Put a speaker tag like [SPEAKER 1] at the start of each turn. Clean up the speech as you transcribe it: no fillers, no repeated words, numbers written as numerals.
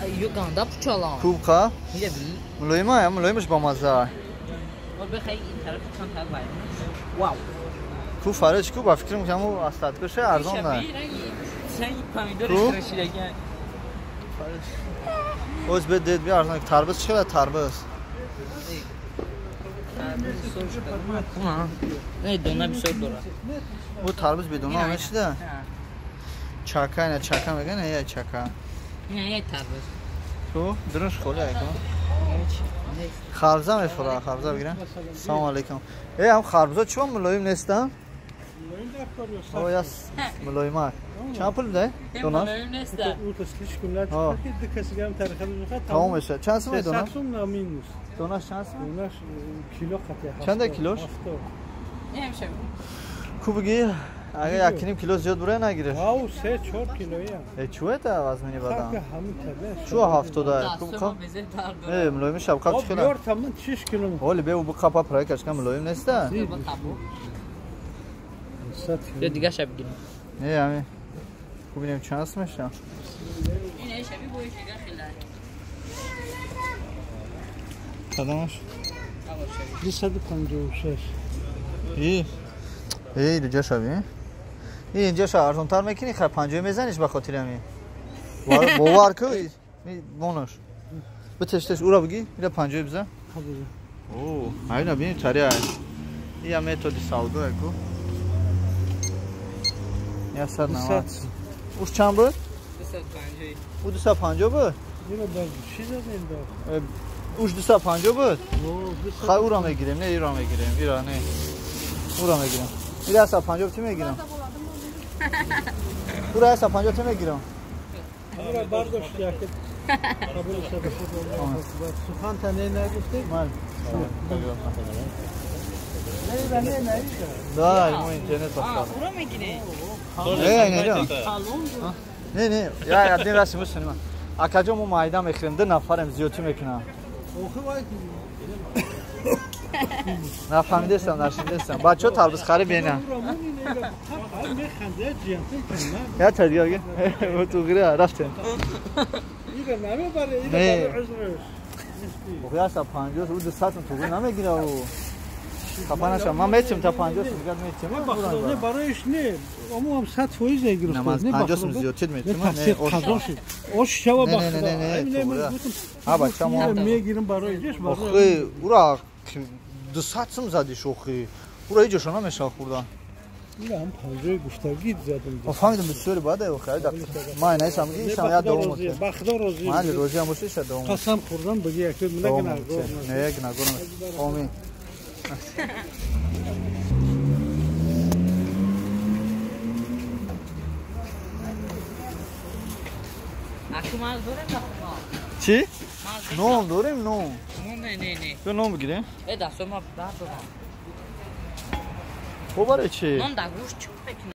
[SPEAKER 1] یوگاندا پوچالا
[SPEAKER 2] خوب خواه؟
[SPEAKER 1] میره بی؟
[SPEAKER 2] ملویمه ها؟ ملویمش با مزه های
[SPEAKER 1] بخوای این طرف چند طرف باید واو
[SPEAKER 2] خوب فرش خوب با فکر میکنم او از تدکشه ارزان نه
[SPEAKER 1] سنگ پامیدورش رشیدگن
[SPEAKER 2] اوز به دید بی ارزان تربس چه تربس؟
[SPEAKER 1] نه دونه بسیار دوره
[SPEAKER 2] او تربس بدونه همه شده؟ چکه اینه چکه میگن یا چکه؟
[SPEAKER 1] نه یه تربس
[SPEAKER 2] تو درنش خوله ای کن خربزه میفوره خربزه بگیرم سلام علیکم ای هم خربزه چون ملایم نیستم؟ او یاس ملایم های چند پول ده؟ دوناش؟
[SPEAKER 1] ملایم نیستم
[SPEAKER 3] او تسلیش کنلت که کسی گم تاریخ میخواد
[SPEAKER 2] تمام میشه چند سومه دوناش؟
[SPEAKER 3] سمسون نامین
[SPEAKER 2] دوناش چند سومه؟
[SPEAKER 3] دوناش کیلو خطی
[SPEAKER 2] چنده کیلوش؟
[SPEAKER 1] نمیشه
[SPEAKER 2] کو بگی اگه یکی نیم کیلو زیاد بره نگیره
[SPEAKER 3] او 3-4 کیلویی
[SPEAKER 2] ای چوه تا وزنی بدن
[SPEAKER 3] همین تله
[SPEAKER 2] چو 70 خوب خوب ای ملایم شب قبل چیکار
[SPEAKER 3] بیار تمام 6 کیلو
[SPEAKER 2] ولی به او قپا پرای کشکم ملایم نیست
[SPEAKER 1] یا دیگه شب گیریم
[SPEAKER 2] نه همین خوب ببینیم چند است میشه
[SPEAKER 1] این شبی بویش دیگه خیلی
[SPEAKER 2] کدامش
[SPEAKER 3] 256
[SPEAKER 2] ای دو جا شبی اینجا شو ارزان‌تر میکنی خب 50 میزنیش به خاطر همین باور کوی بونش بتشتش او را بگی میره 50 بزن اوه اینا ببین چریه این هم متد سالگو اکو یا 190 اوش چند بود
[SPEAKER 1] 250
[SPEAKER 2] او 250 بود
[SPEAKER 3] اینو باز چی دادین
[SPEAKER 2] اوش 250 بود خب او را میگیریم نه این را میگیریم این را نه او را میگیریم این 250 چی میگیرم او را 250 چی میگیرم
[SPEAKER 3] را برداشت که قبول شده سخن تنه نگفته
[SPEAKER 2] من
[SPEAKER 3] نه
[SPEAKER 2] دای مو اینترنت باشه
[SPEAKER 1] او را میگیره
[SPEAKER 2] نه یا دین راست میشنی من اکاجو مو مایدا میخریم ده نفرم زیوتی میکنم نفهمیدستم نشیدستم بچه تربس خری بینم یا تدیاگه تو غیره رفتیم نه بخیار سا 50 رو 200 تو نمیگیره و خفا نشم من میتونم تا 50 میگم میتونم
[SPEAKER 3] نه برایش نه اما هم 100% گرفت
[SPEAKER 2] نه من 50 زیادتر میتونم
[SPEAKER 3] نه اوش شوا بخدا
[SPEAKER 2] نه ها بچه ما
[SPEAKER 3] میگیرم برایش
[SPEAKER 2] آخه او را 200 سم زدی شوخی او را هیچ شو نمیشه خوردن
[SPEAKER 3] این هم 50 گفتگی زدم
[SPEAKER 2] فهمیدم بسیاری باده و خیلی ما نیستم ایشم یاد دوم
[SPEAKER 3] بخدا روزی
[SPEAKER 2] من روزی هم باشه شد دوم
[SPEAKER 3] قسم خوردم بگی اکید نگه
[SPEAKER 2] نه یک نگورم آمین
[SPEAKER 1] اکو مال داریم
[SPEAKER 2] چی؟ نوم داریم نوم
[SPEAKER 1] نه
[SPEAKER 2] تو نوم بگیریم؟
[SPEAKER 1] ای دستو ما دارم
[SPEAKER 2] خب برای چی؟
[SPEAKER 1] نام داروش چی بکنی